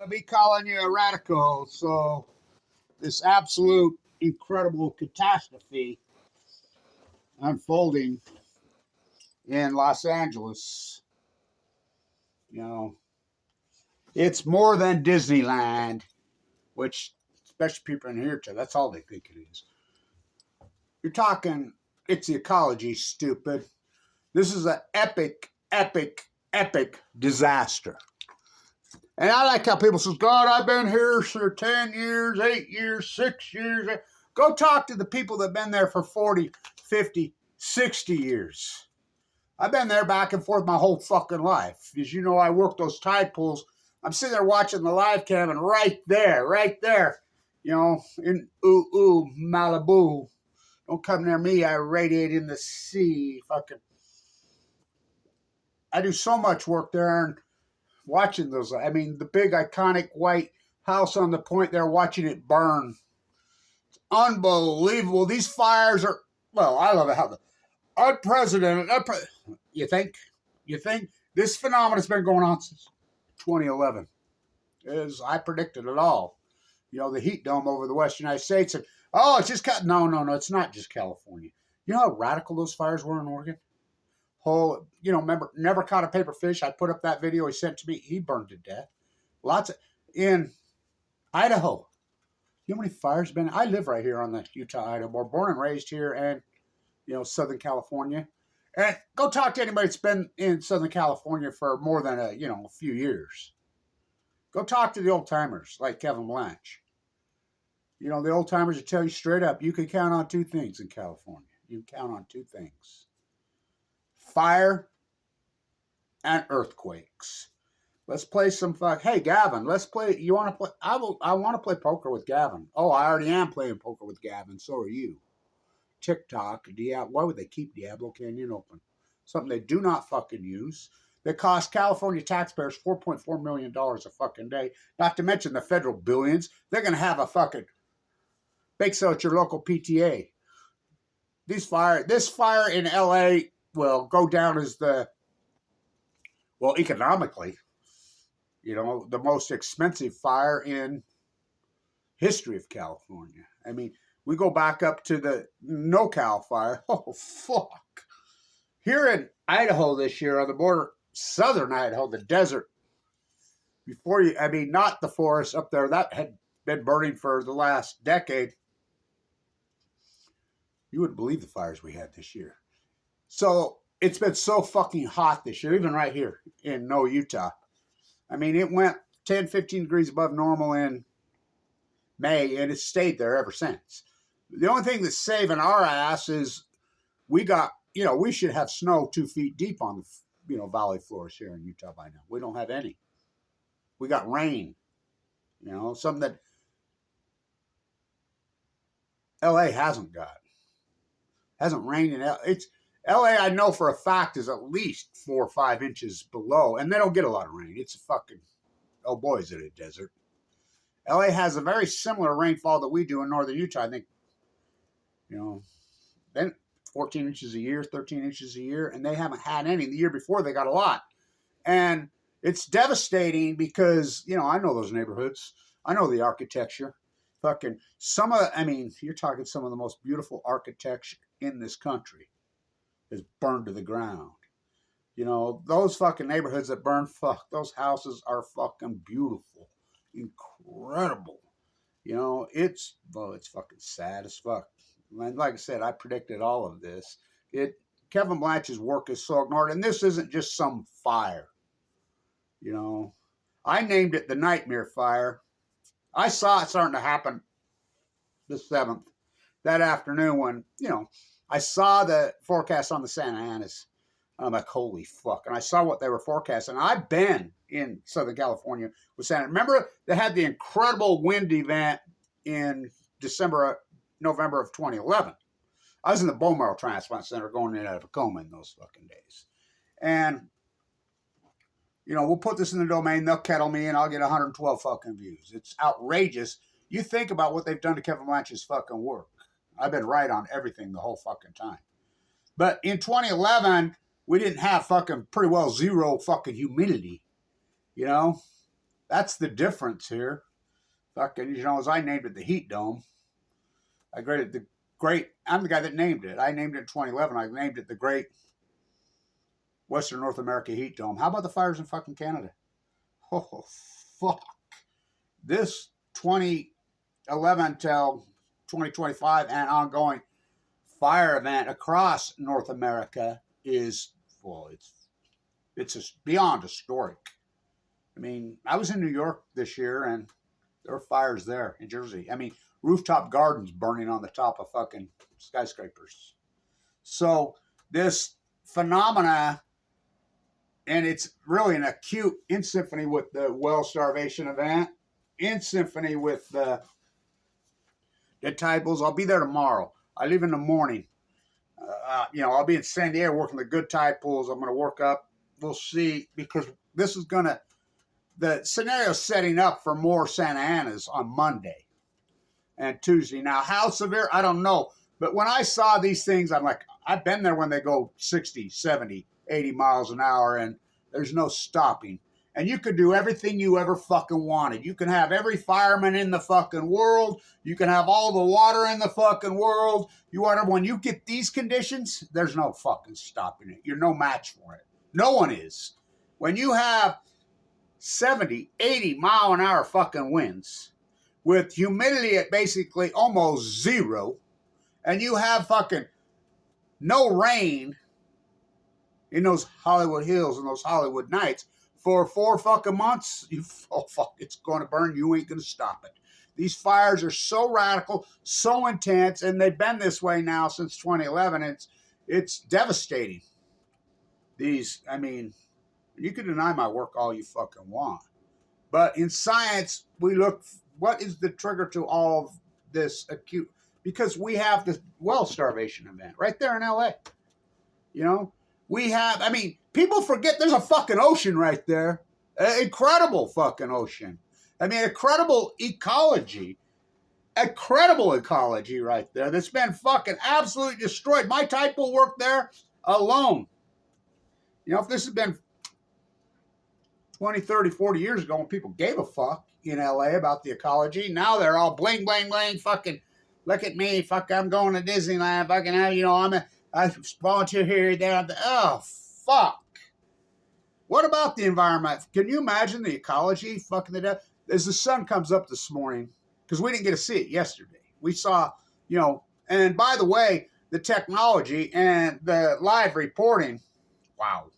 be calling you a radical. So this absolute incredible catastrophe unfolding in Los Angeles, you know, it's more than Disneyland, which especially people in here, that's all they think it is. You're talking, it's the ecology, stupid. This is an epic, epic, epic disaster. And I like how people say, God, I've been here for 10 years, 8 years, 6 years. Go talk to the people that have been there for 40, 50, 60 years. I've been there back and forth my whole fucking life. As you know, I work those tide pools. I'm sitting there watching the live cam, and right there, you know, in Malibu. Don't come near me, I radiate in the sea. Fucking. I do so much work there, and watching those, I mean, the big iconic white house on the point there, watching it burn. It's unbelievable. These fires are, well, I love it how the unprecedented, you think this phenomenon has been going on since 2011. As I predicted it all. You know, the heat dome over the Western United States, and it's just no, it's not just California. You know how radical those fires were in Oregon? Whole, you know, remember, never caught a paper fish. I put up that video he sent to me. He burned to death. Lots of, in Idaho. You know how many fires been? I live right here on the Utah-Idaho border, born and raised here, and, you know, Southern California. And go talk to anybody that's been in Southern California for more than a few years. Go talk to the old timers like Kevin Blanche. You know, the old timers will tell you straight up, you can count on two things in California. You can count on two things. Fire and earthquakes. Let's play some fuck. Hey, Gavin, let's play. You want to play? I want to play poker with Gavin. Oh, I already am playing poker with Gavin. So are you. TikTok, Diablo. Why would they keep Diablo Canyon open? Something they do not fucking use. That cost California taxpayers $4.4 million a fucking day. Not to mention the federal billions. They're going to have a fucking bake sale at your local PTA. This fire in LA will go down as economically, the most expensive fire in history of California. I mean, we go back up to the NoCal fire. Oh, fuck. Here in Idaho this year on the border, southern Idaho, the desert, not the forest up there, that had been burning for the last decade. You wouldn't believe the fires we had this year. So it's been so fucking hot this year, even right here in Utah. I mean, it went 10, 15 degrees above normal in May, and it's stayed there ever since. The only thing that's saving our ass is we got, we should have snow 2 feet deep on the, valley floors here in Utah by now. We don't have any. We got rain, something that LA hasn't got. Hasn't rained in LA. LA, I know for a fact, is at least 4 or 5 inches below, and they don't get a lot of rain. It's a fucking, oh boy, is it a desert. LA has a very similar rainfall that we do in northern Utah. I think, then 14 inches a year, 13 inches a year, and they haven't had any. The year before, they got a lot. And it's devastating because, I know those neighborhoods. I know the architecture. Fucking, you're talking some of the most beautiful architecture in this country is burned to the ground. Those fucking neighborhoods that burn, those houses are fucking beautiful. Incredible. It's fucking sad as fuck. And like I said, I predicted all of this. Kevin Blanche's work is so ignored, and this isn't just some fire. I named it the Nightmare Fire. I saw it starting to happen the 7th, that afternoon when, I saw the forecast on the Santa Anas. I'm like, holy fuck. And I saw what they were forecasting. I've been in Southern California with Santa. Remember, they had the incredible wind event in November of 2011. I was in the bone marrow transplant center going in and out of a coma in those fucking days. And, we'll put this in the domain. They'll kettle me and I'll get 112 fucking views. It's outrageous. You think about what they've done to Kevin Blanche's fucking work. I've been right on everything the whole fucking time. But in 2011, we didn't have fucking pretty well zero fucking humidity, That's the difference here. Fucking, you know, as I named it the heat dome. I graded the great. I'm the guy that named it. I named it in 2011. I named it the Great Western North America Heat Dome. How about the fires in fucking Canada? Oh, fuck. This 2011 till 2025 and ongoing fire event across North America is, well, it's beyond historic. I mean, I was in New York this year and there were fires there in Jersey. I mean, rooftop gardens burning on the top of fucking skyscrapers. So this phenomena, and it's really an acute, in symphony with the well starvation event, in symphony with the tide pools. I'll be there tomorrow. I leave in the morning. You know, I'll be in San Diego working the good tide pools. I'm going to work up. We'll see, because this is going to, the scenario setting up for more Santa Anas on Monday and Tuesday. Now, how severe, I don't know. But when I saw these things, I'm like, I've been there when they go 60, 70, 80 miles an hour, and there's no stopping. And you could do everything you ever fucking wanted. You can have every fireman in the fucking world. You can have all the water in the fucking world. When you get these conditions, there's no fucking stopping it. You're no match for it. No one is. When you have 70, 80 mile an hour fucking winds with humidity at basically almost zero, and you have fucking no rain in those Hollywood hills and those Hollywood nights for 4 fucking months, oh fuck, it's going to burn. You ain't going to stop it. These fires are so radical, so intense, and they've been this way now since 2011. It's devastating. These, I mean, you can deny my work all you fucking want. But in science, we look, what is the trigger to all of this acute? Because we have the well starvation event right there in LA. You know, we have, I mean, people forget there's a fucking ocean right there. An incredible fucking ocean. I mean, incredible ecology. Incredible ecology right there that's been fucking absolutely destroyed. My type will work there alone. You know, if this had been 20, 30, 40 years ago when people gave a fuck in LA about the ecology, now they're all bling, bling, bling, fucking, look at me, fuck, I'm going to Disneyland, fucking, you know, I volunteer here, there, oh, fuck. What about the environment? Can you imagine the ecology fucking the death? As the sun comes up this morning, because we didn't get to see it yesterday. We saw, you know, and by the way, the technology and the live reporting, wow.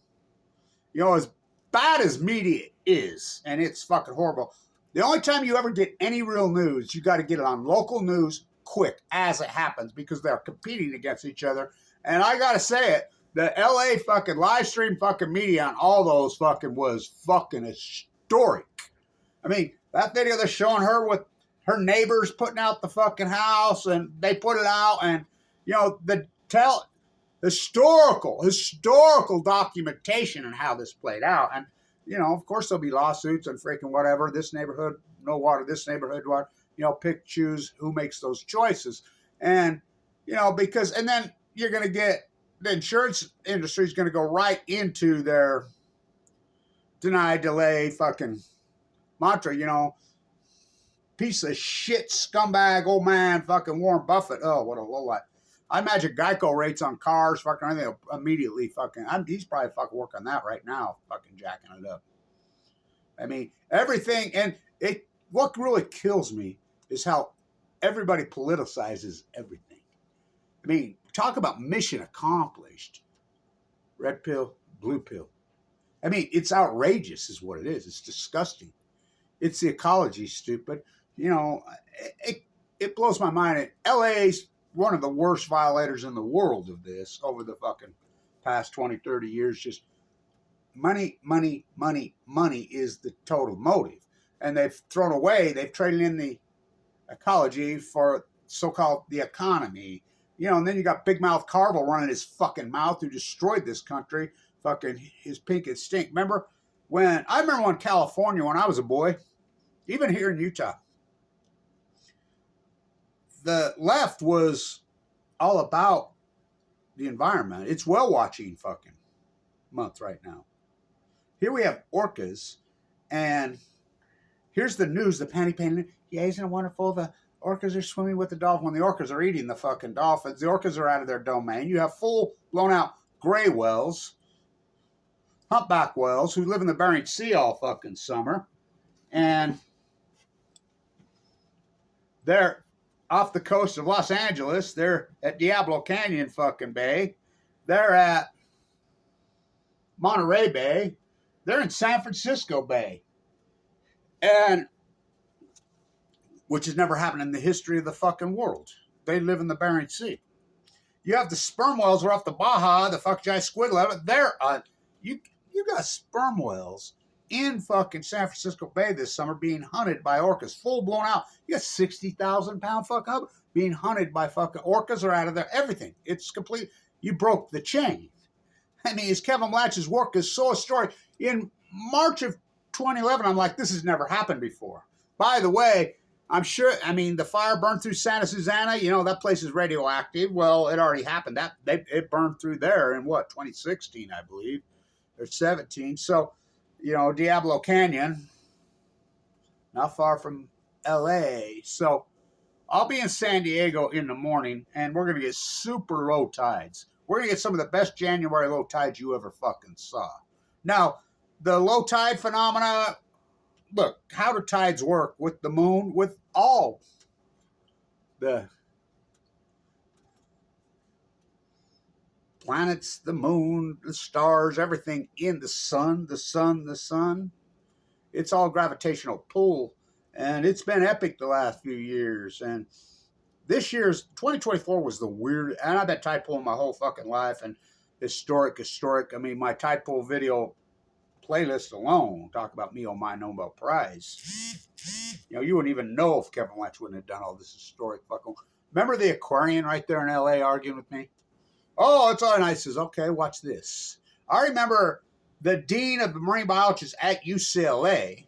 You know, as bad as media is, and it's fucking horrible, the only time you ever get any real news, you got to get it on local news quick as it happens, because they're competing against each other. And I got to say it, the LA fucking live stream fucking media on all those fucking was fucking historic. I mean, that video they're showing her with her neighbors putting out the fucking house, and they put it out, and, you know, historical documentation on how this played out. And, you know, of course there'll be lawsuits and freaking whatever. This neighborhood, no water. This neighborhood, water. You know, pick, choose who makes those choices. And, you know, because, and then you're going to get, the insurance industry is going to go right into their deny, delay, fucking mantra, you know, piece of shit, scumbag, old man, fucking Warren Buffett. Oh, what a lowlight. I imagine Geico rates on cars, fucking anything, immediately fucking, he's probably fucking working on that right now, fucking jacking it up. I mean, everything, and what really kills me is how everybody politicizes everything. I mean, talk about mission accomplished. Red pill, blue pill. I mean, it's outrageous is what it is. It's disgusting. It's the ecology, stupid. You know, it blows my mind. LA's one of the worst violators in the world of this over the fucking past 20, 30 years. Just money, money, money, money is the total motive. And they've traded in the ecology for so-called the economy. You know, and then you got Big Mouth Carville running his fucking mouth, who destroyed this country, fucking his pink and stink. I remember when California, when I was a boy, even here in Utah, the left was all about the environment. It's whale watching fucking month right now. Here we have orcas, and Here's the news, the panty painting. Yeah, isn't it wonderful? The orcas are swimming with the dolphin. When the orcas are eating the fucking dolphins, the orcas are out of their domain. You have full blown out gray whales, humpback whales who live in the Bering Sea all fucking summer. And they're off the coast of Los Angeles. They're at Diablo Canyon fucking Bay. They're at Monterey Bay. They're in San Francisco Bay. And which has never happened in the history of the fucking world. They live in the Bering Sea. You have the sperm whales are off the Baja, the fuck giant squid level. They're you got sperm whales in fucking San Francisco Bay this summer being hunted by orcas, full blown out. You got 60,000 pound fucking hub being hunted by fucking orcas are out of there. Everything. It's complete. You broke the chain. I mean, as Kevin Blatch's work is so historic. In March of 2011, I'm like, this has never happened before. By the way, I'm sure, I mean, the fire burned through Santa Susana. You know, that place is radioactive. Well, it already happened. It burned through there in what, 2016, I believe, or 17. So, you know, Diablo Canyon, not far from LA. So I'll be in San Diego in the morning, and we're going to get super low tides. We're going to get some of the best January low tides you ever fucking saw. Now, the low tide phenomena, look, how do tides work with the moon, with all the planets, the moon, the stars, everything in the sun. It's all gravitational pull, and it's been epic the last few years. And this year's 2024 was the weird, and I've been tide pulling my whole fucking life, and historic. I mean, my tide pull video playlist alone, talk about me on my Nobel Prize. You know, you wouldn't even know if Kevin Blatch wouldn't have done all this historic fucking. Remember the aquarian right there in LA arguing with me? Oh, it's all nice. Says, okay, watch this. I remember the dean of the marine biologists at UCLA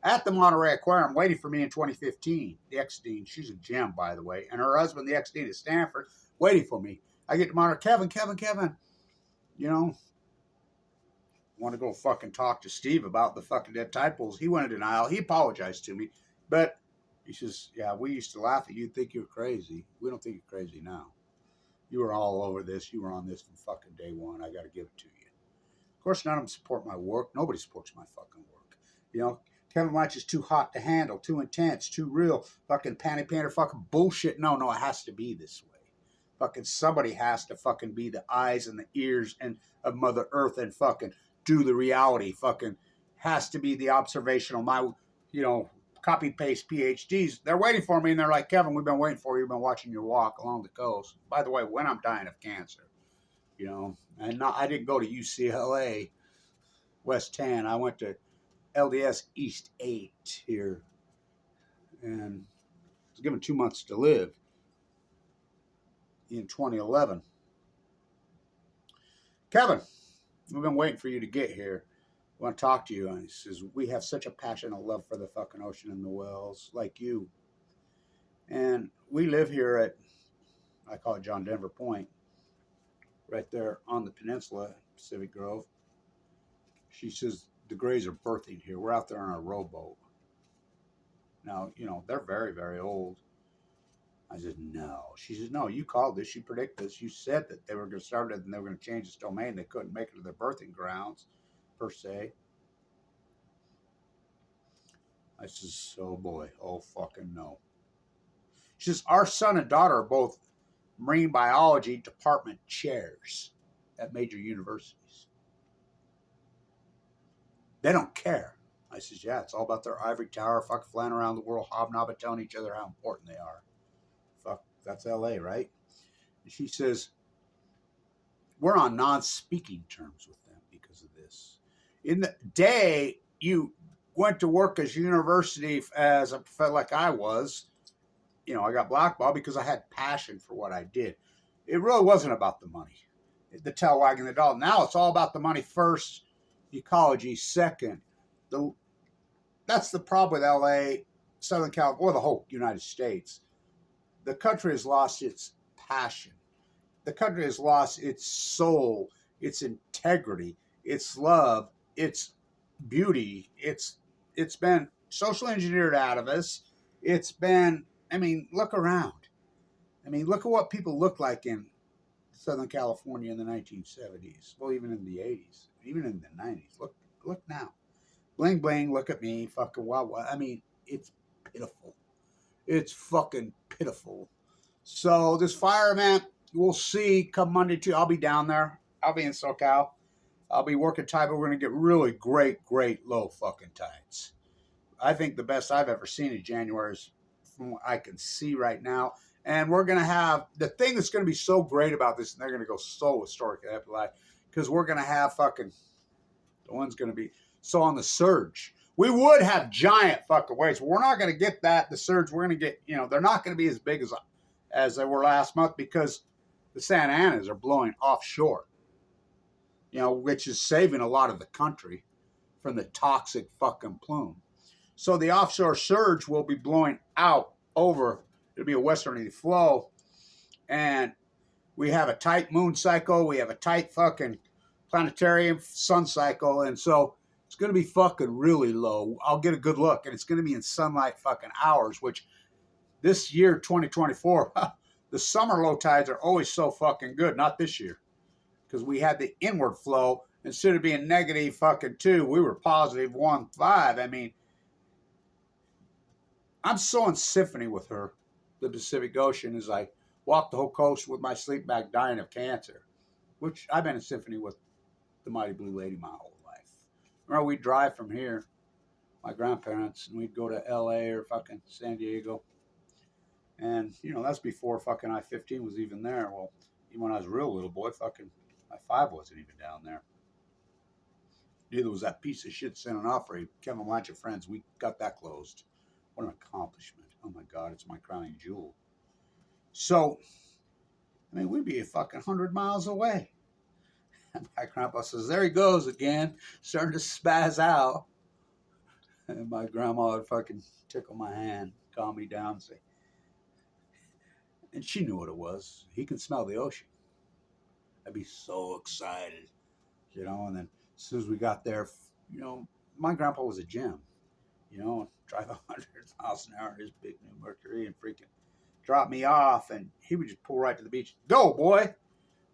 at the Monterey Aquarium waiting for me in 2015. The ex-dean, she's a gem, by the way, and her husband, the ex-dean at Stanford, waiting for me. I get to Monterey, Kevin, you know, want to go fucking talk to Steve about the fucking dead tide pools. He went in denial. He apologized to me, but he says, yeah, we used to laugh at you, think you're crazy. We don't think you're crazy now. You were all over this. You were on this from fucking day one. I got to give it to you. Of course, none of them support my work. Nobody supports my fucking work. You know, Kevin Blatch is too hot to handle, too intense, too real. Fucking panty painter, fucking bullshit. No, it has to be this way. Fucking somebody has to fucking be the eyes and the ears and of Mother Earth and fucking do the reality. Fucking has to be the observational. My, you know, copy paste PhDs. They're waiting for me, and they're like, Kevin, we've been waiting for you. We've been watching your walk along the coast. By the way, when I'm dying of cancer, you know, and I didn't go to UCLA West 10. I went to LDS East 8 here, and was given 2 months to live in 2011. Kevin, we've been waiting for you to get here. I want to talk to you. And he says, we have such a passionate love for the fucking ocean and the whales, like you. And we live here at, I call it John Denver Point, right there on the peninsula, Pacific Grove. She says, the Greys are birthing here. We're out there on our rowboat. Now, you know, they're very, very old. I said, no. She says, no, you called this. You predicted this. You said that they were going to start it and they were going to change its domain. They couldn't make it to their birthing grounds, per se. I says, oh boy, oh fucking no. She says, our son and daughter are both marine biology department chairs at major universities. They don't care. I says, yeah, it's all about their ivory tower, fucking flying around the world, hobnobbing, telling each other how important they are. Fuck, that's LA, right? And she says, we're on non-speaking terms with them because of this. In the day you went to work as university as a professor like I was, you know, I got blackballed because I had passion for what I did. It really wasn't about the money. The tail wagging the dog. Now it's all about the money first, ecology second. That's the problem with LA, Southern California, or the whole United States. The country has lost its passion. The country has lost its soul, its integrity, its love, its beauty. It's been social engineered out of us. It's been, I mean, look around. I mean, look at what people looked like in Southern California in the 1970s. Well, even in the 80s, even in the 90s. Look now. Bling bling. Look at me. Fucking wow. I mean, it's pitiful. It's fucking pitiful. So this fire event, we'll see come Monday too. I'll be down there. I'll be in SoCal. I'll be working tide, but we're gonna get really great low fucking tides. I think the best I've ever seen in January is from what I can see right now. And we're going to have the thing that's going to be so great about this, and they're going to go so historic at life, because we're going to have fucking, the one's going to be, so on the surge. We would have giant fucking waves, but we're not going to get that. The surge, we're going to get, they're not going to be as big as they were last month because the Santa Anas are blowing offshore, which is saving a lot of the country from the toxic fucking plume. So the offshore surge will be blowing out over. It'll be a westerly flow. And we have a tight moon cycle. We have a tight fucking planetary sun cycle. And so it's going to be fucking really low. I'll get a good look. And it's going to be in sunlight fucking hours, which this year, 2024, the summer low tides are always so fucking good. Not this year. Because we had the inward flow. Instead of being negative fucking 2, we were positive 1.5. I mean, I'm so in symphony with her, the Pacific Ocean, as I walk the whole coast with my sleep bag dying of cancer, which I've been in symphony with the Mighty Blue Lady my whole life. Remember, we'd drive from here, my grandparents, and we'd go to L.A. or fucking San Diego. And, that's before fucking I-15 was even there. Well, even when I was a real little boy, fucking I-5 wasn't even down there. Neither was that piece of shit San Onofre. Kevin Blanchard Friends, we got that closed. What an accomplishment. Oh my God, it's my crowning jewel. So, I mean, we'd be a fucking 100 miles away. And my grandpa says, there he goes again, starting to spaz out. And my grandma would fucking tickle my hand, calm me down, say, and she knew what it was. He can smell the ocean. I'd be so excited, and then as soon as we got there, my grandpa was a gem. Drive 100 miles an hour in his big new Mercury and freaking drop me off, and he would just pull right to the beach. Go, boy.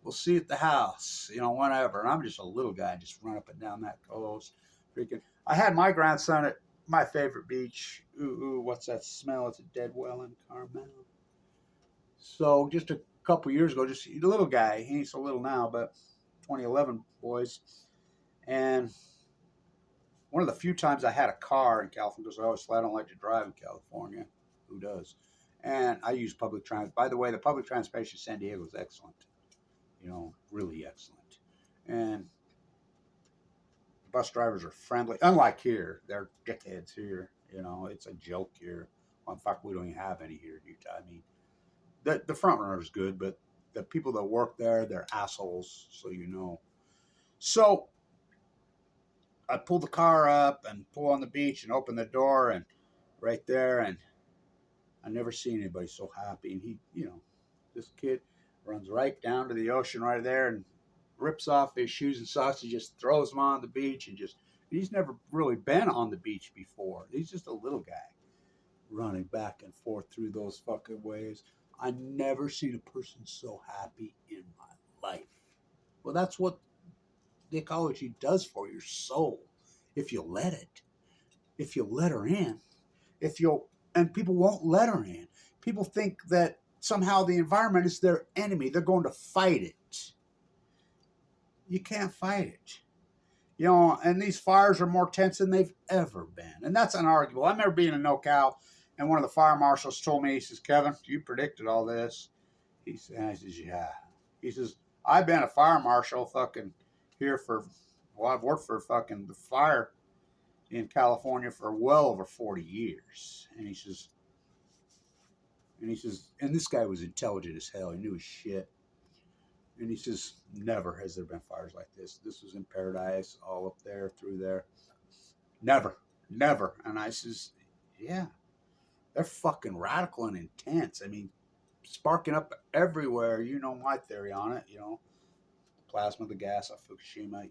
We'll see you at the house, whenever. And I'm just a little guy, just run up and down that coast. Freaking. I had my grandson at my favorite beach. Ooh, what's that smell? It's a dead well in Carmel. So just a couple years ago, just a little guy. He ain't so little now, but 2011 boys. And one of the few times I had a car in California, because I don't like to drive in California. Who does? And I use public transit. By the way, the public transportation in San Diego is excellent. Really excellent. And bus drivers are friendly. Unlike here, they're dickheads here. It's a joke here. Well, in fact, we don't even have any here in Utah. I mean, the front runner is good, but the people that work there, they're assholes. So I pull the car up and pull on the beach and open the door, and right there, and I never seen anybody so happy. And he, this kid runs right down to the ocean right there and rips off his shoes and socks and just throws them on the beach, and he's never really been on the beach before. He's just a little guy running back and forth through those fucking waves. I never seen a person so happy in my life. Well, that's what the ecology does for your soul, if you let it, if you let her in, and people won't let her in. People think that somehow the environment is their enemy. They're going to fight it. You can't fight it. And these fires are more tense than they've ever been. And that's unarguable. I remember being in NoCal, and one of the fire marshals told me, he says, Kevin, you predicted all this. I says, yeah. He says, I've been a fire marshal fucking here I've worked for fucking the fire in California for well over 40 years. And he says, and this guy was intelligent as hell. He knew his shit. And he says, never has there been fires like this. This was in Paradise, all up there, through there. Never. And I says, yeah, they're fucking radical and intense. I mean, sparking up everywhere. You know my theory on it, the plasma, the gas of Fukushima,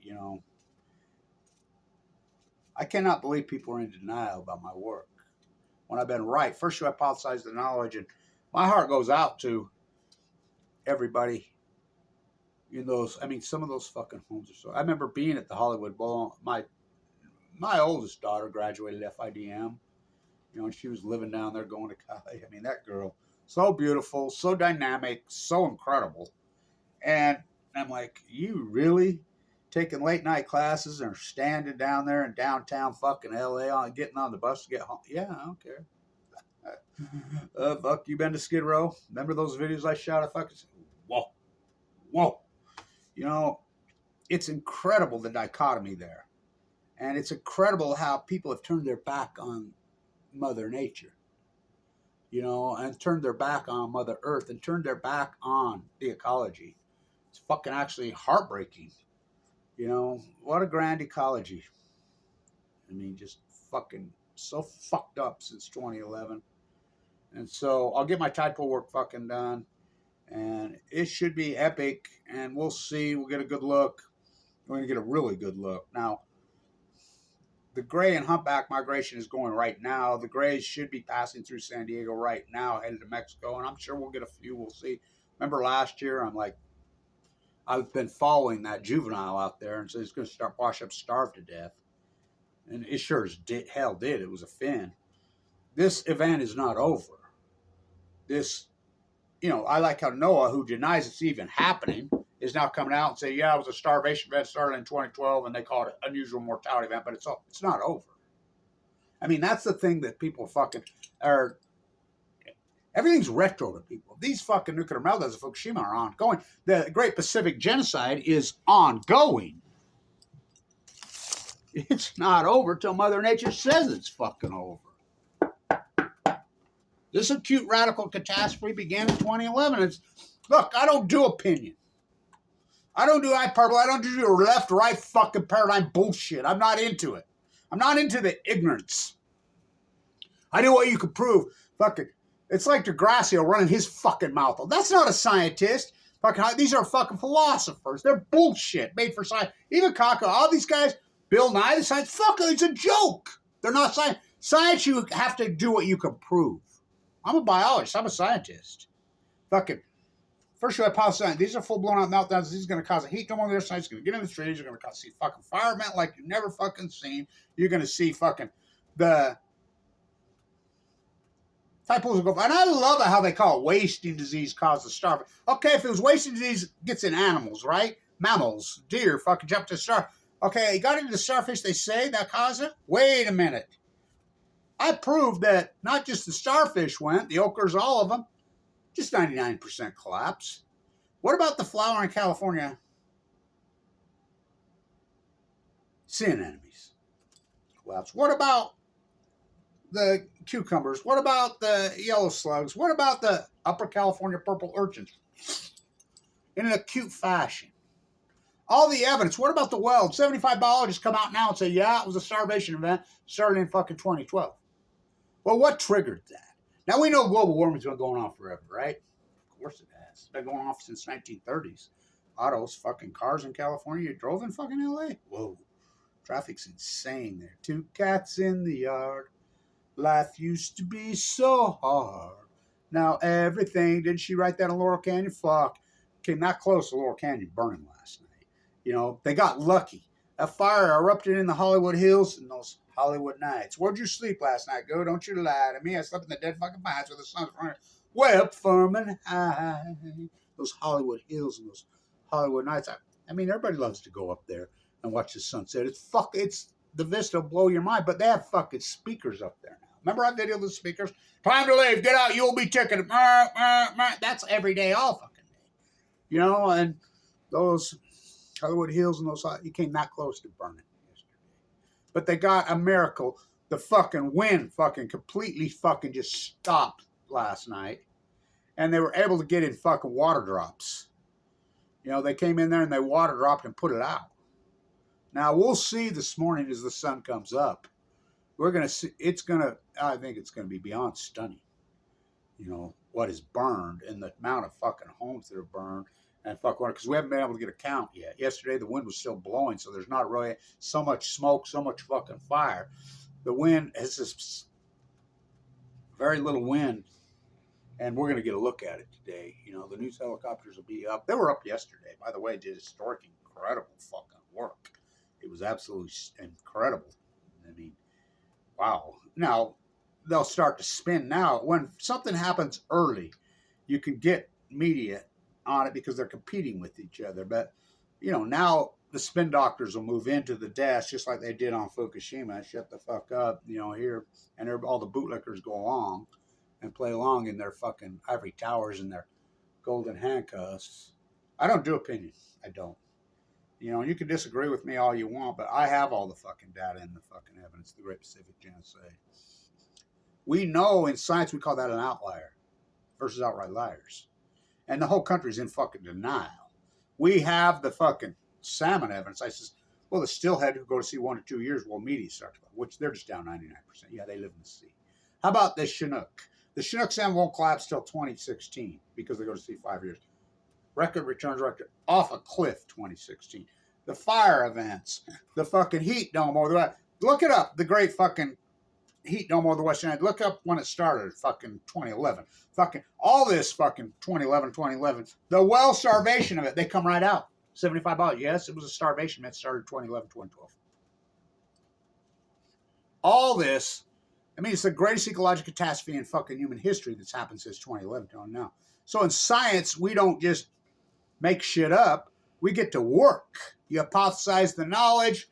I cannot believe people are in denial about my work when I've been right. First, you hypothesize the knowledge, and my heart goes out to everybody in those. I mean, some of those fucking homes are so. I remember being at the Hollywood Bowl. My oldest daughter graduated FIDM, you know, and she was living down there going to college. I mean, that girl, so beautiful, so dynamic, so incredible. And I'm like, you really taking late night classes and standing down there in downtown fucking LA on getting on the bus to get home? Yeah, I don't care. Fuck, you been to Skid Row? Remember those videos I shot? I fucking whoa, whoa. You know, it's incredible the dichotomy there. And it's incredible how people have turned their back on Mother Nature, you know, and turned their back on Mother Earth and turned their back on the ecology. It's fucking actually heartbreaking. You know, what a grand ecology. I mean, just fucking so fucked up since 2011. And so I'll get my tide pool work fucking done. And it should be epic. And we'll see. We'll get a good look. We're going to get a really good look. Now, the gray and humpback migration is going right now. The grays should be passing through San Diego right now, headed to Mexico. And I'm sure we'll get a few. We'll see. Remember last year, I've been following that juvenile out there, and so he's going to start wash up, starve to death. And it sure as hell did. It was a fin. This event is not over. This, you know, I like how Noah, who denies it's even happening, is now coming out and saying, yeah, it was a starvation event started in 2012, and they called it unusual mortality event, but it's not over. I mean, that's the thing that people fucking are. Everything's retro to people. These fucking nuclear meltdowns of Fukushima are ongoing. The Great Pacific Genocide is ongoing. It's not over till Mother Nature says it's fucking over. This acute radical catastrophe began in 2011. Look, I don't do opinion. I don't do hyperbole. I don't do left, right fucking paradigm bullshit. I'm not into it. I'm not into the ignorance. I do what you can prove. Fucking, it's like Degrassi running his fucking mouth. That's not a scientist. Fucking, these are fucking philosophers. They're bullshit made for science. Even Kako, all these guys, Bill Nye, the science, fuck, it's a joke. They're not science. Science, you have to do what you can prove. I'm a biologist. I'm a scientist. Fucking, first you hypothesize, these are full-blown out meltdowns. This is going to cause a heat dome on their side. It's going to get in the trees. You're going to see fucking fire event like you've never fucking seen. You're going to see fucking the typos will go. And I love how they call it wasting disease causes starving. Okay, if it was wasting disease, it gets in animals, right? Mammals, deer, fucking jump to star. Okay, it got into the starfish, they say that caused it. Wait a minute. I proved that not just the starfish went, the ochres, all of them, just 99% collapse. What about the flower in California? Sea anemones collapse. What about the cucumbers? What about the yellow slugs? What about the Upper California purple urchins? In an acute fashion. All the evidence. What about the weld? 75 biologists come out now and say, yeah, it was a starvation event. Started in fucking 2012. Well, what triggered that? Now, we know global warming's been going on forever, right? Of course it has. It's been going on since 1930s. Autos, fucking cars in California. You drove in fucking LA? Whoa. Traffic's insane there. Two cats in the yard. Life used to be so hard. Now everything. Didn't she write that in Laurel Canyon? Fuck. Came that close to Laurel Canyon burning last night. You know, they got lucky. A fire erupted in the Hollywood Hills in those Hollywood nights. Where'd you sleep last night? Go, don't you lie to me. I slept in the dead fucking pines where the sun's running way up firm and high. Those Hollywood Hills and those Hollywood nights. I mean, everybody loves to go up there and watch the sunset. It's the vista will blow your mind, but they have fucking speakers up there now. Remember I videoed the speakers? Time to leave. Get out. You'll be ticketed. That's every day, all fucking day. You know, and those Hollywood Hills and those, you came that close to burning yesterday. But they got a miracle. The fucking wind fucking completely fucking just stopped last night. And they were able to get in fucking water drops. You know, they came in there and they water dropped and put it out. Now, we'll see this morning as the sun comes up. We're going to see, I think it's going to be beyond stunning. You know, what is burned and the amount of fucking homes that are burned and fuck on it, because we haven't been able to get a count yet. Yesterday the wind was still blowing, so there's not really so much smoke, so much fucking fire. The wind has this very little wind, and we're going to get a look at it today. You know, the news helicopters will be up. They were up yesterday, by the way. Did historic, incredible fucking work. It was absolutely incredible. I mean, wow. Now they'll start to spin. Now, when something happens early, you can get media on it because they're competing with each other. But you know, now the spin doctors will move into the desk just like they did on Fukushima. Shut the fuck up, you know, here, and all the bootlickers go along and play along in their fucking ivory towers and their golden handcuffs. I don't do opinion. I don't. You know, you can disagree with me all you want, but I have all the fucking data and the fucking evidence, the Great Pacific Genocide. We know in science we call that an outlier versus outright liars. And the whole country's in fucking denial. We have the fucking salmon evidence. I says, well, the steelhead who go to sea 1 to 2 years, well, media starts, which they're just down 99%. Yeah, they live in the sea. How about the Chinook? The Chinook salmon won't collapse till 2016 because they go to sea 5 years. Record returns record off a cliff 2016. The fire events, the fucking heat dome over the, look it up, the great fucking heat dome over the Western End. Look up when it started, fucking 2011. Fucking all this fucking 2011. The well starvation of it, they come right out. $75. Yes, it was a starvation that started 2011, 2012. All this, I mean, it's the greatest ecological catastrophe in fucking human history that's happened since 2011 till now. So in science, we don't just make shit up. We get to work. You hypothesize the knowledge,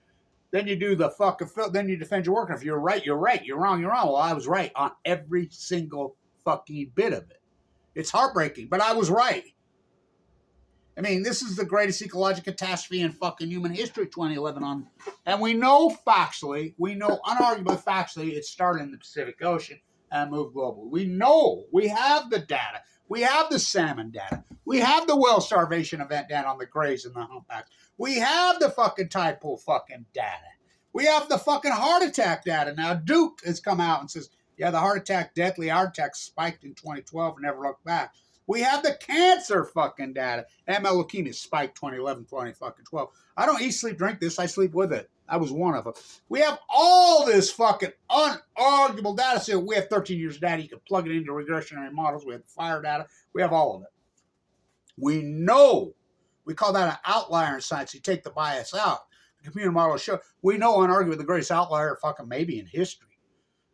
then you do the fucking, then you defend your work. And if you're right, you're right. You're wrong, you're wrong. Well, I was right on every single fucking bit of it. It's heartbreaking, but I was right. I mean, this is the greatest ecological catastrophe in fucking human history, 2011 on. And we know factually, we know unarguably factually, it started in the Pacific Ocean and moved global. We know, we have the data. We have the salmon data. We have the whale starvation event down on the grays and the humpbacks. We have the fucking tide pool fucking data. We have the fucking heart attack data. Now, Duke has come out and says, yeah, the heart attack, deathly heart attack spiked in 2012 and never looked back. We have the cancer fucking data. ML leukemia spiked 2011, 2012. I don't eat, sleep, drink this. I sleep with it. I was one of them. We have all this fucking unarguable data. So we have 13 years of data. You can plug it into regressionary models. We have the fire data. We have all of it. We know. We call that an outlier in science. You take the bias out. The computer model show. We know unarguably the greatest outlier fucking maybe in history,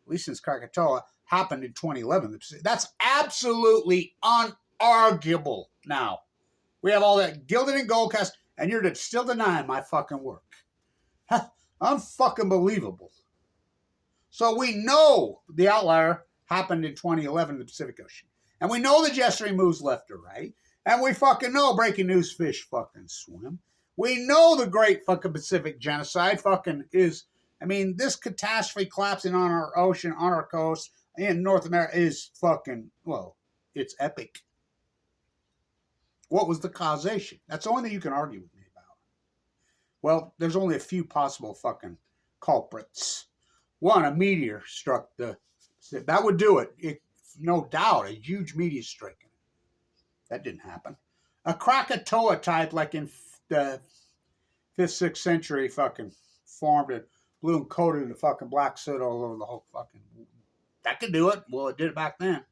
at least since Krakatoa, happened in 2011. That's absolutely unarguable now. We have all that gilded and gold cast, and you're still denying my fucking work. Unfucking believable. So we know the outlier happened in 2011 in the Pacific Ocean. And we know the gesturing moves left or right. And we fucking know breaking news fish fucking swim. We know the great fucking Pacific genocide fucking is, I mean, this catastrophe collapsing on our ocean, on our coast, in North America is fucking, well, it's epic. What was the causation? That's the only thing you can argue with me about. Well, there's only a few possible fucking culprits. One, a meteor struck the, that would do it. No doubt, a huge meteor striking. That didn't happen. A Krakatoa type, like in the 5th, 6th century, fucking formed it, blew and coated the fucking black soot all over the whole fucking. That could do it. Well, it did it back then.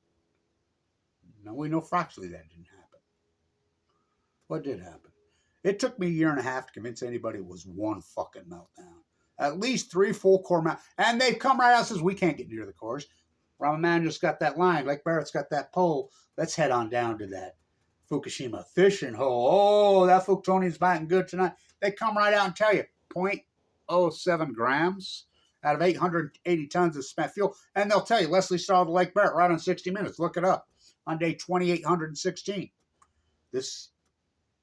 No, we know factually that didn't happen. What did happen? It took me a year and a half to convince anybody it was one fucking meltdown. At least 3 full core meltdowns. And they've come right out and says, we can't get near the cores. Raman just got that line. Lake Barrett's got that pole. Let's head on down to that Fukushima fishing hole. Oh, that Fuktonian's biting good tonight. They come right out and tell you 0.07 grams out of 880 tons of spent fuel. And they'll tell you, Leslie saw the Lake Barrett right on 60 Minutes. Look it up on day 2816.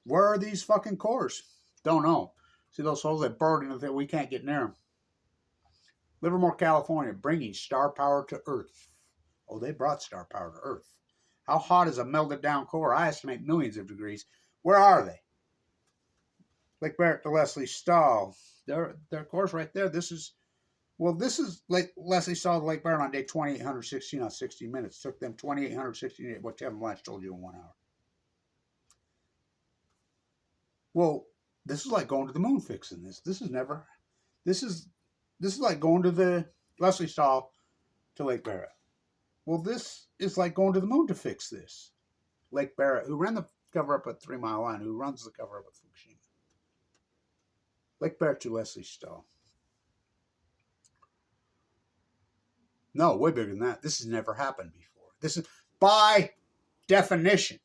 Where are these fucking cores? Don't know. See those holes that burn in that we can't get near them. Livermore, California, bringing star power to Earth. Oh, they brought star power to Earth. How hot is a melted down core? I estimate millions of degrees. Where are they? Lake Barrett to Leslie Stahl. Their core's right there. This is Lake Leslie Stahl to Lake Barrett on day 2816 on 60 Minutes. Took them 2816. What Kevin Blanche told you in 1 hour. Well, this is like going to the moon fixing this. This is this is like going to the Leslie Stahl to Lake Barrett. Well, this is like going to the moon to fix this. Lake Barrett, who ran the cover up at 3 Mile Line, who runs the cover up at Fukushima. Lake Barrett to Leslie Stahl. No, way bigger than that. This has never happened before. This is by definition.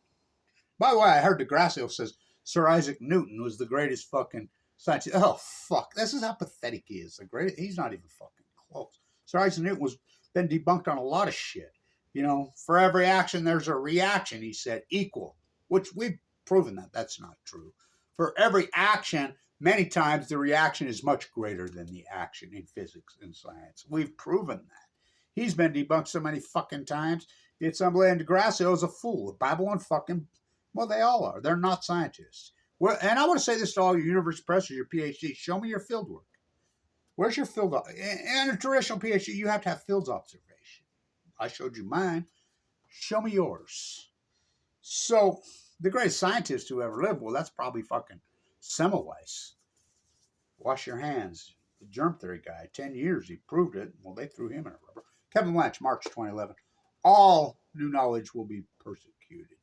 By the way, I heard DeGrasse says Sir Isaac Newton was the greatest fucking scientist. Oh fuck! This is how pathetic he is. The great. He's not even fucking close. Sir Isaac Newton was been debunked on a lot of shit. You know, for every action there's a reaction. He said equal, which we've proven that that's not true. For every action, many times the reaction is much greater than the action in physics and science. We've proven that. He's been debunked so many fucking times. It's unbelievable. DeGrasse is a fool. Babylon fucking. Well, they all are. They're not scientists. And I want to say this to all your university professors, your PhD. Show me your field work. Where's your field? In a traditional PhD, you have to have field observation. I showed you mine. Show me yours. So, the greatest scientist who ever lived, well, that's probably fucking Semmelweis. Wash your hands. The germ theory guy. 10 years, he proved it. Well, they threw him in a rubber. Kevin Lynch, March 2011. All new knowledge will be persecuted.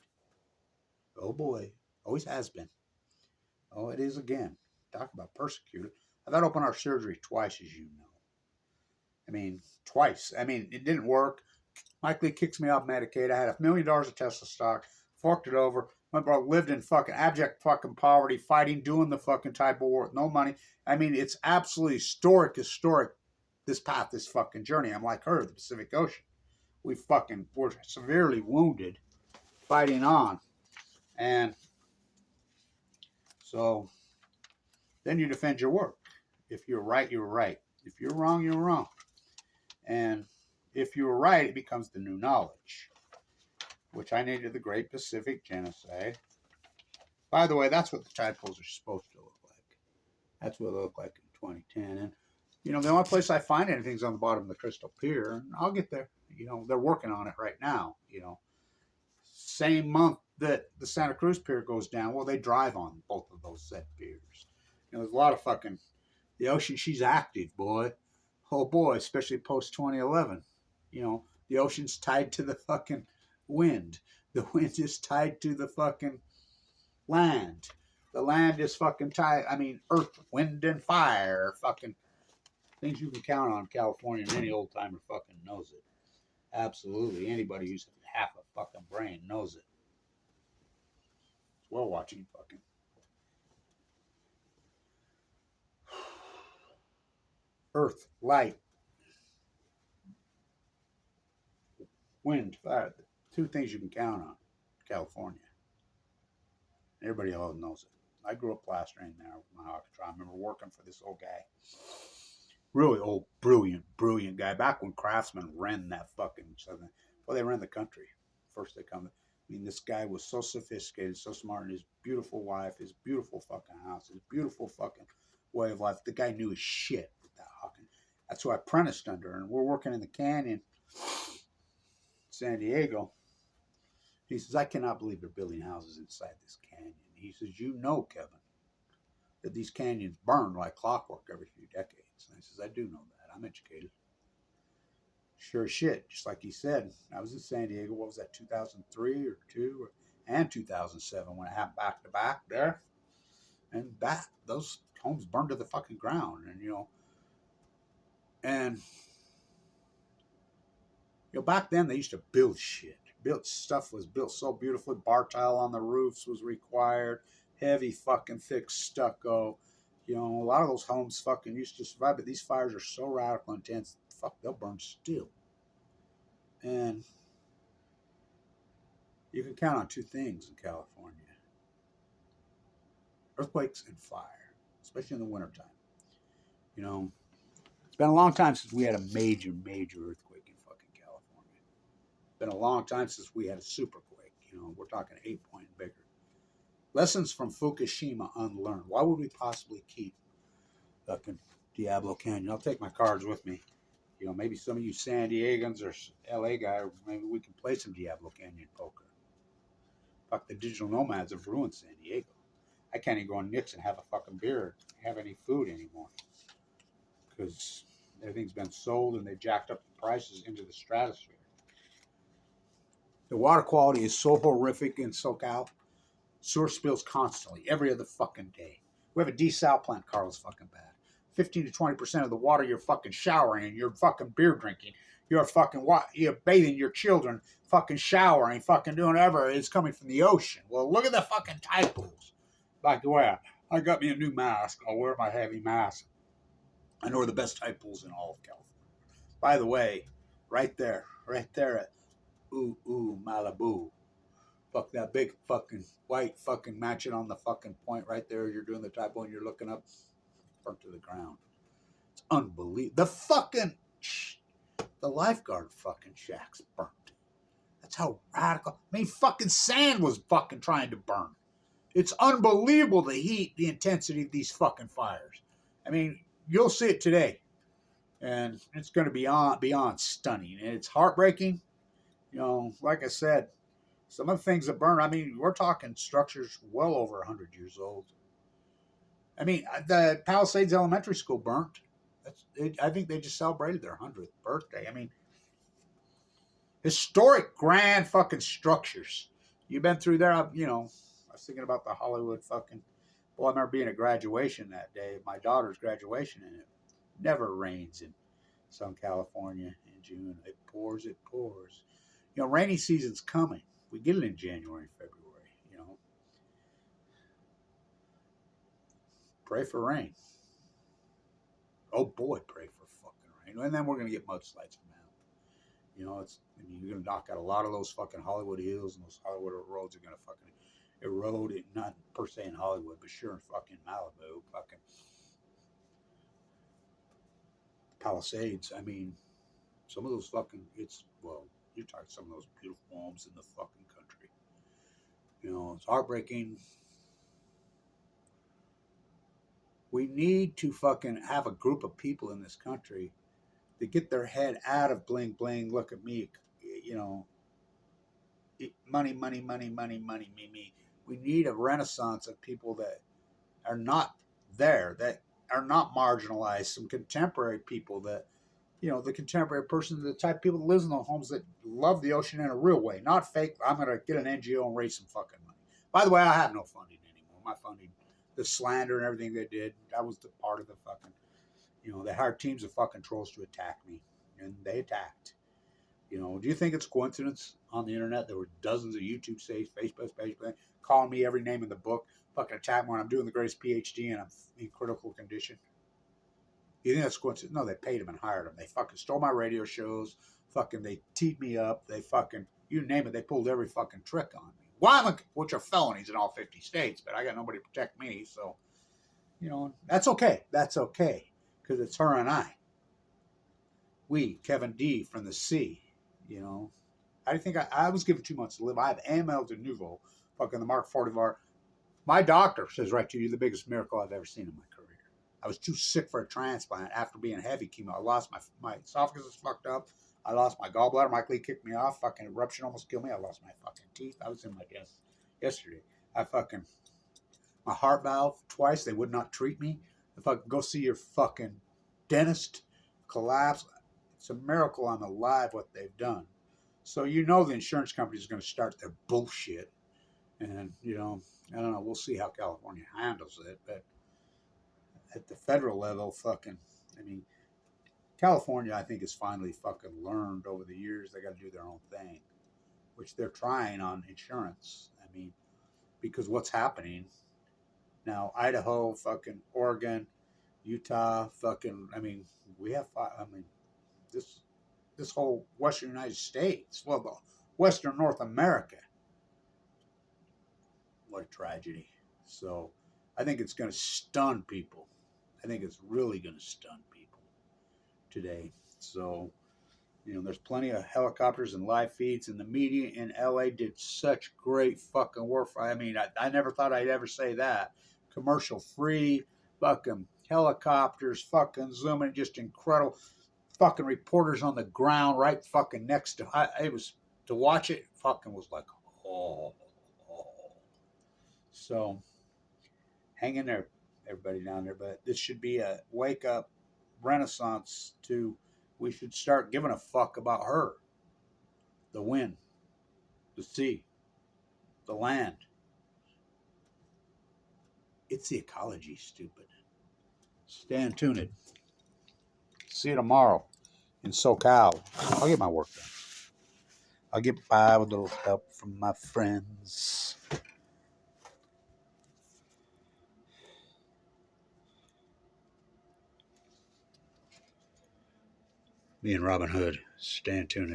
Oh boy, always has been. Oh, it is again. Talk about persecuted. I've had open heart surgery twice, as you know. I mean, twice. I mean, it didn't work. Mike Lee kicks me off Medicaid. I had $1 million of Tesla stock, forked it over. My brother lived in fucking abject fucking poverty, fighting, doing the fucking type of war with no money. I mean, it's absolutely historic, this path, this fucking journey. I'm like her, the Pacific Ocean. We're severely wounded, fighting on. And so then you defend your work. If you're right, you're right. If you're wrong, you're wrong. And if you're right, it becomes the new knowledge, which I named the Great Pacific Genocide. By the way, that's what the tide pools are supposed to look like. That's what they look like in 2010. And, you know, the only place I find anything is on the bottom of the Crystal Pier. And I'll get there. You know, they're working on it right now, you know. Same month that the Santa Cruz Pier goes down, well, they drive on both of those said piers. You know, there's a lot of fucking, the ocean, she's active, boy. Oh boy, especially post 2011. You know, the ocean's tied to the fucking wind. The wind is tied to the fucking land. The land is fucking tied, I mean, earth, wind, and fire. Fucking things you can count on. California, and any old timer fucking knows it. Absolutely. Anybody who's half a fucking brain knows it. It's well watching fucking. Earth, light, wind, fire. Two things you can count on. California. Everybody else knows it. I grew up plastering there with my orchestra. I remember working for this old guy. Really old, brilliant guy. Back when Craftsman ran that fucking southern. Well, they ran the country. First they come. I mean, this guy was so sophisticated, so smart, and his beautiful wife, his beautiful fucking house, his beautiful fucking way of life. The guy knew his shit with that fucking. That's who I apprenticed under, and we're working in the canyon, San Diego. He says, I cannot believe they're building houses inside this canyon. He says, you know, Kevin, that these canyons burn like clockwork every few decades. And I says, I do know that. I'm educated. Sure as shit. Just like he said, I was in San Diego, what was that, 2003 or 2 and 2007 when it happened back to back there. And those homes burned to the fucking ground. And, you know, back then they used to build shit. Stuff was built so beautifully. Bar tile on the roofs was required. Heavy fucking thick stucco. You know, a lot of those homes fucking used to survive, but these fires are so radical and intense, fuck, they'll burn still. And you can count on two things in California. Earthquakes and fire, especially in the wintertime. You know, it's been a long time since we had a major earthquake in fucking California. It's been a long time since we had a superquake. You know, we're talking 8-point and bigger. Lessons from Fukushima unlearned. Why would we possibly keep fucking Diablo Canyon? I'll take my cards with me. You know, maybe some of you San Diegans or LA guy, maybe we can play some Diablo Canyon poker. Fuck, the digital nomads have ruined San Diego. I can't even go on Nick's and have a fucking beer, have any food anymore, because everything's been sold and they jacked up the prices into the stratosphere. The water quality is so horrific in SoCal. Sewer spills constantly, every other fucking day. We have a desal plant, Carl's fucking bad. 15 to 20% of the water you're fucking showering in, you're fucking beer drinking, you're bathing your children, fucking showering, fucking doing whatever is coming from the ocean. Well, look at the fucking tide pools. By the way, I got me a new mask. I'll wear my heavy mask. I know where the best tide pools in all of California. By the way, right there at Malibu. Fuck that big fucking white fucking mansion on the fucking point right there. You're doing the tide pool and you're looking up, burnt to the ground. It's unbelievable. The lifeguard fucking shack's burnt. That's how radical. I mean, fucking sand was fucking trying to burn. It's unbelievable the heat, the intensity of these fucking fires. I mean, you'll see it today, and it's going to be beyond stunning, and it's heartbreaking. You know, like I said, some of the things that burn. I mean, we're talking structures well over 100 years old. I mean, the Palisades Elementary School burnt. I think they just celebrated their 100th birthday. I mean, historic, grand fucking structures. You've been through there, you know. I was thinking about the Hollywood fucking. Well, I remember being at graduation that day, my daughter's graduation, and it never rains in Southern California in June. It pours. You know, rainy season's coming. We get it in January and February, you know. Pray for rain. Oh boy, pray for fucking rain. And then we're going to get mudslides from that. You know, you're going to knock out a lot of those fucking Hollywood hills, and those Hollywood roads are going to fucking erode it, not per se in Hollywood, but sure in fucking Malibu, fucking Palisades. I mean, some of those fucking, you're talking some of those beautiful homes in the fucking country. You know, it's heartbreaking. We need to fucking have a group of people in this country that get their head out of bling bling. Look at me, you know, money, me. We need a renaissance of people that are not there, that are not marginalized. Some contemporary people that, you know, the contemporary person, the type of people that lives in the homes that love the ocean in a real way, not fake. I'm going to get an NGO and raise some fucking money. By the way, I have no funding anymore. My funding, the slander and everything they did, that was the part of the fucking, you know, they hired teams of fucking trolls to attack me, and they attacked. You know, do you think it's coincidence on the internet there were dozens of YouTube pages, Facebook pages, calling me every name in the book, fucking attack me when I'm doing the greatest PhD and I'm in critical condition? You think that's coincidence? No, they paid them and hired them. They fucking stole my radio shows. Fucking, they teed me up. They fucking, you name it, they pulled every fucking trick on me. Which are felonies in all 50 states, but I got nobody to protect me, so, you know, that's okay. That's okay, because it's her and I. We, Kevin D. from the sea, you know. I think I was given 2 months to live. I have AML de nouveau, fucking the Mark Fortivar. My doctor says right to you, the biggest miracle I've ever seen in my career. I was too sick for a transplant after being heavy chemo. I lost my esophagus was fucked up. I lost my gallbladder. Mike Lee kicked me off. Fucking eruption almost killed me. I lost my fucking teeth. I was in my desk yesterday. My heart valve twice. They would not treat me. If I go see your fucking dentist, collapse. It's a miracle I'm alive what they've done. So you know the insurance company is going to start their bullshit. And, you know, I don't know. We'll see how California handles it. But at the federal level, California, I think, has finally fucking learned over the years they got to do their own thing, which they're trying on insurance. I mean, because what's happening now, Idaho, fucking Oregon, Utah, fucking, we have, this whole Western United States, well, the Western North America. What a tragedy. So I think it's going to stun people. I think it's really going to stun people today. So, you know, there's plenty of helicopters and live feeds, and the media in LA did such great fucking work. I never thought I'd ever say that. Commercial free, fucking helicopters, fucking zooming, just incredible. Fucking reporters on the ground right fucking next to it was to watch it fucking was like, oh. So hang in there, everybody down there. But this should be a wake up renaissance to, we should start giving a fuck about her, the wind, the sea, the land. It's the ecology, stupid. Stay tuned. See you tomorrow in SoCal. I'll get my work done. I'll get by with a little help from my friends. Me and Robin Hood. Stay tuned.